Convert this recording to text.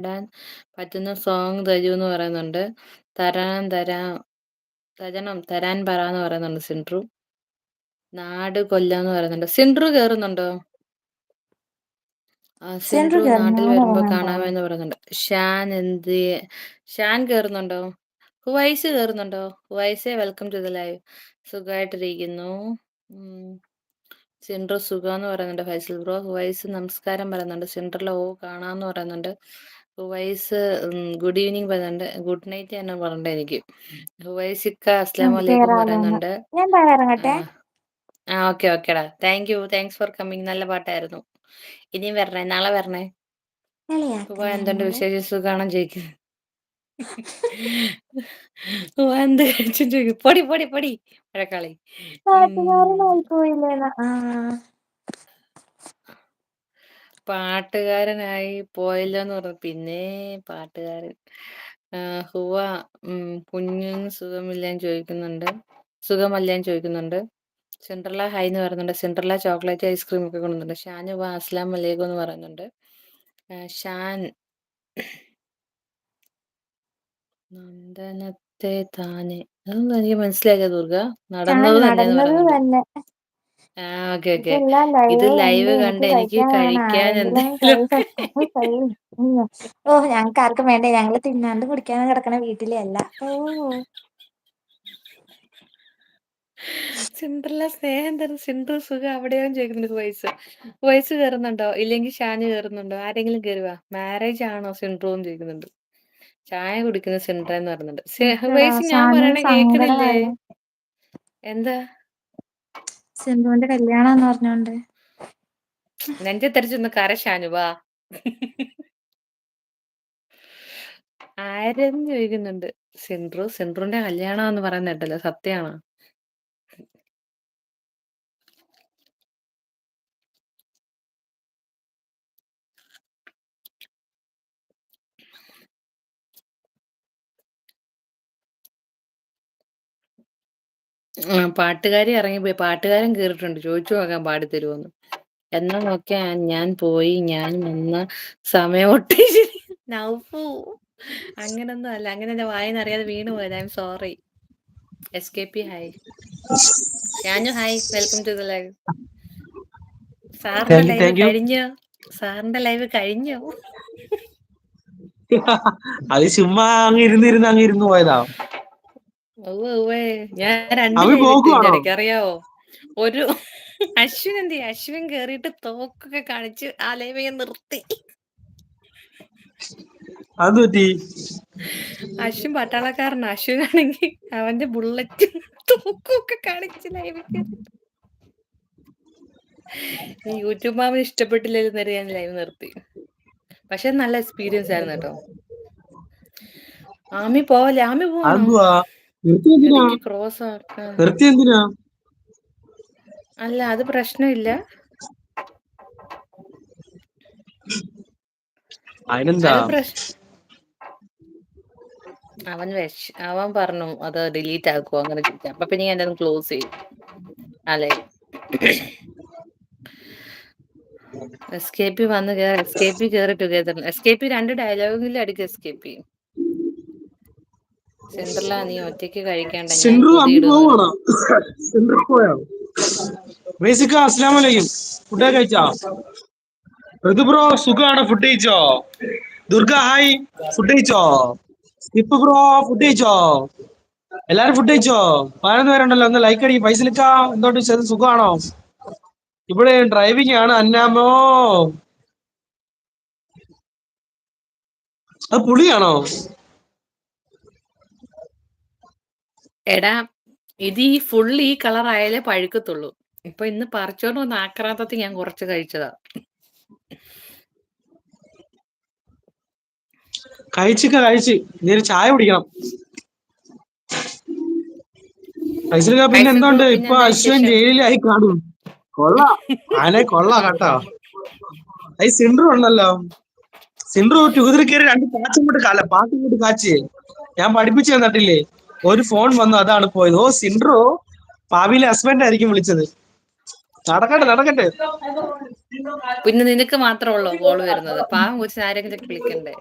പാടാൻ പറ്റുന്ന സോങ് തരൂന്ന് പറയുന്നുണ്ട്. തരാം തരാം തരാൻ പറാന്ന് പറയുന്നുണ്ട് സിൻഡ്രു. നാട് കൊല്ലാന്ന് പറയുന്നുണ്ട്. സിൻഡ്രു കേറുന്നുണ്ടോ? സെൻട്രൽ സിൻഡ്രു കേറി നാട്ടിൽ ഞാൻ വരുമ്പോ ഇറങ്ങുമ്പോ കാണാമെന്ന് പറയുന്നുണ്ട്. ഷാൻ കേറുന്നുണ്ടോ? ഹുവൈസ് കേറുന്നുണ്ടോ? ഹുവൈസെ വെൽക്കം ടു ദ ലൈവ്. സുഖായിട്ടിരിക്കുന്നു. സിൻഡ്രു സുഖാന്ന് പറയുന്നുണ്ട്. ഫൈസൽ ബ്രോ. ഹുവൈസ് നമസ്കാരം പറയുന്നുണ്ട്. സിൻഡ്രല കാണാന്ന് പറയുന്നുണ്ട്. ഹുവൈസ് ഗുഡ് ഈവനിങ് പറയുന്നുണ്ട്. ഗുഡ് നൈറ്റ് തന്നെ പറയണ്ട എനിക്ക്. ഹുവൈസിക്ക അസ്സലാമു അലൈക്കും കേറാലോന്ന്. പറയുന്നുണ്ട്. ഞാൻ താഴെ ഇറങ്ങട്ടെ. ഓക്കെ ഓക്കേടാ. Thanks for coming. നല്ല പാട്ടായിരുന്നു. ഇനിയും വരണേ, നാളെ വരണേ. ഹുവ കളിയാക്കല്ലേ എന്തുണ്ട് എന്നോട്. വിശേഷം? സുഖാണോ ചോദിക്കുന്നു. ഹുവ എന്ത് കഴിച്ചു ചോദിക്കും. പൊടി പൊടി പൊടി മഴക്കാളി. പാട്ടുകാരനായി പോയില്ലേന്ന്. പാട്ടുകാരനായി പോയല്ലോന്ന് പറഞ്ഞു. പിന്നെ പാട്ടുകാരൻ ഹുവ കുഞ്ഞിന് സുഖമല്ലേന്ന് ചോദിക്കുന്നുണ്ട്. സിൻഡ്രല്ല ഹൈ എന്ന് പറയുന്നുണ്ട്. സിൻഡ്രല്ല ചോക്ലേറ്റ് ഐസ്ക്രീം ഒക്കെ കൊണ്ടുവന്നുണ്ട്. ഷാന് ഹുവ അസ്ലാം വലൈക്കും എന്ന് പറയുന്നുണ്ട്. ഷാൻ നന്ദനത്തെ താനെ അതൊന്നും എനിക്ക് മനസ്സിലായില്ല ദുർഗ. ഞാൻ നടന്നത് തന്നെയെന്ന് നടന്നത് പറയുന്നുണ്ട്. തന്നെ. Okay okay. ഇതെല്ലാം ഇത് കണ്ട് ലൈവ് എനിക്ക് കണ്ട് എനിക്ക് കഴിക്കാൻ വേണം കഴിക്കാൻ ആരെങ്കിലും എന്തെങ്കിലും ഓ ഞങ്ങൾക്ക് ആർക്കും വേണ്ടേ, ഞങ്ങള് തിന്നാണ്ട് കുടിക്കാതെ കിടക്കണ വീട്ടിലെ അല്ല. ഓ സിൻഡ്രല്ല സ്നേഹം തരും. സിൻഡ്രു സുഖം അവിടെയോ ചോദിക്കുന്നുണ്ട്. വയസ്സ് കയറുന്നുണ്ടോ? ഇല്ലെങ്കിൽ ഷാന് കയറുന്നുണ്ടോ? ആരെങ്കിലും കയറുക. മാരേജ് ആണോ സിൻഡ്രു എന്ന് ചോദിക്കുന്നുണ്ട്. ചായ കുടിക്കുന്ന സിൻഡ്ര എന്ന് പറയുന്നുണ്ട്. വയസ്സ് ഞാൻ ഷാന് പറയണ കേക്കണില്ലേ? സങ്കടമായി. എന്താ സിന്ധുവിന്റെ കല്യാണം എന്ന് പറഞ്ഞോണ്ട്. നെഞ്ചത്തരിച്ചൊന്ന് കര ഷാനു വാ. ആരെന്ന് ചോദിക്കുന്നുണ്ട്. സിൻഡ്രുന്റെ കല്യാണം എന്ന് പറയുന്ന കേട്ടല്ലോ, സത്യമാണോ? പാട്ടുകാരി ഇറങ്ങിപ്പോയി. പാട്ടുകാരൻ കേറിയിട്ടുണ്ട്. ചോദിച്ചു നോക്കാൻ പാടിത്തരുമോന്ന്. എന്നാ നോക്കിയാ ഞാൻ പോയി ഞാൻ വന്ന സമയം ഒട്ടി ശരി. നൗഫു അങ്ങനൊന്നും അല്ല. അങ്ങനെ എന്റെ വായിന്ന് അറിയാതെ വീണു പോയത്. I am sorry. എസ്കേപ്പി hi. Shanu hi. Welcome to the live. സാറിന്റെ ലൈവ് താങ്ക് യു. കഴിഞ്ഞോ? സാറിന്റെ ലൈവ് കഴിഞ്ഞോ? അത് ചുമ്മാ അങ്ങ് ഇരുന്ന് പോയതാ. ഉവ്വേ ഞാൻ 2 അവര് ലൈവ് ഇട്ട് ഇതിന്റെ പോക്കുവാണോ? ഇടയ്ക്ക് അറിയാവോ? ഒരു അശ്വിൻ എന്ത് ചെയ്യും? അശ്വിൻ കേറിയിട്ട് തോക്കൊക്കെ കാണിച്ച് ആ ലൈവ് ഞാൻ നിർത്തി. അത് പറ്റി. അശ്വിൻ പട്ടാളക്കാരനാ. അശ്വിനാണെങ്കിൽ അവന്റെ ബുള്ളറ്റും തോക്കും ഒക്കെ കാണിച്ച് ലൈവിൽ കയറി. യൂട്യൂബ് മാമിന് ഇഷ്ടപ്പെട്ടില്ലെന്ന് നേരെ ഞാൻ ലൈവ് നിർത്തി. പക്ഷെ നല്ല എക്സ്പീരിയൻസ് ആയിരുന്നു കേട്ടോ. ആമി പോവല്ലേ? ആമി പോവാണോ? അതെന്തുവാ? നിർത്തി എന്തിനാ? ഇടയ്ക്ക് ക്രോസ് ആക്കാൻ. നിർത്തി എന്തിനാ? അല്ല അത് പ്രശ്നമില്ല. അതിനെന്താ? അത് അവൻ പറഞ്ഞു അത് ഡിലീറ്റ് ആക്കുവോ അങ്ങനെ ചോദിക്കാം. അപ്പൊ പിന്നെ ഞാൻ അത് ക്ലോസ് ചെയ്യും. അല്ലേ എസ്കേപ്പി വന്ന് എസ്കേപ്പി കേറി ടുഗദർ. എസ്കേപ്പി 2 ഡയലോഗിൽ അടിക്കും. എസ്കേപ്പി സെൻട്രലാ നീ ഒറ്റയ്ക്ക് കഴിക്കണ്ട ഞാൻ സിൻഡ്രു അമ്മി പൊതിയിടുമെന്ന് പോവാണോ? പറയുന്നു. സിൻഡ്രു പോയോ? ബേസിക്ക അസ്സലാമു അലൈക്കും. ഫുഡ് കഴിച്ചോ? ഋതു ബ്രോ സുഖാണോ? ഫുഡ് കഴിച്ചോ? ദുർഗ ഹായ്. ഫുഡ് കഴിച്ചോ? സ്കിപ്പ് ബ്രോ ഫുഡ് കഴിച്ചോ? എല്ലാരും ഫുഡ് കഴിച്ചോ? 11 പേരുണ്ടല്ലോ. ഒന്ന് ലൈക്ക് അടിക്കും. ഫൈസലിക്ക എന്തോട്ട് സുഖമാണോ? ഇവിടെ ഡ്രൈവിംഗ് ആണ് അന്നാമോ. അത് പുളിയാണോ? എടാ ഇത് ഈ ഫുൾ ഈ കളർ ആയാലേ പഴുക്കത്തുള്ളൂ. ഇപ്പൊ ഇന്ന് പറിച്ചോണ്ട് വന്ന ആക്രാന്തത്തിൽ ഞാൻ കുറച്ച് കഴിച്ചതാ. കഴിച്ച് നീ ഒരു ചായ കുടിക്കണം. ഫൈസലിക്ക പിന്നെ ഫൈസൽ ബ്രോ എന്തുണ്ട്? പിന്നെ ഇപ്പൊ എന്താ അശ്വൻ വിശേഷം? ജയിലിലായി കാണും. കൊള്ള കേട്ടോ. അത് സിൻഡ്രു ഉണ്ടല്ലോ. സിൻഡ്രു ട്യൂതിൽ കയറി 2 പാട്ടും കാച്ചി ഞാൻ പഠിപ്പിച്ചു തന്നിട്ടില്ലേ? ഒരു ഫോൺ വന്നു അതാണ് പോയത്. ഓ സിൻഡ്രു ഭാവിയിലെ ഹസ്ബൻഡ് ആയിരിക്കും വിളിച്ചത്. നടക്കട്ടെ. പിന്നെ നിനക്ക് മാത്രമുള്ളോ കോള് വരുന്നത്? പാവം കൊച്ചിന് ആരെങ്കിലും വിളിക്കണ്ടേ?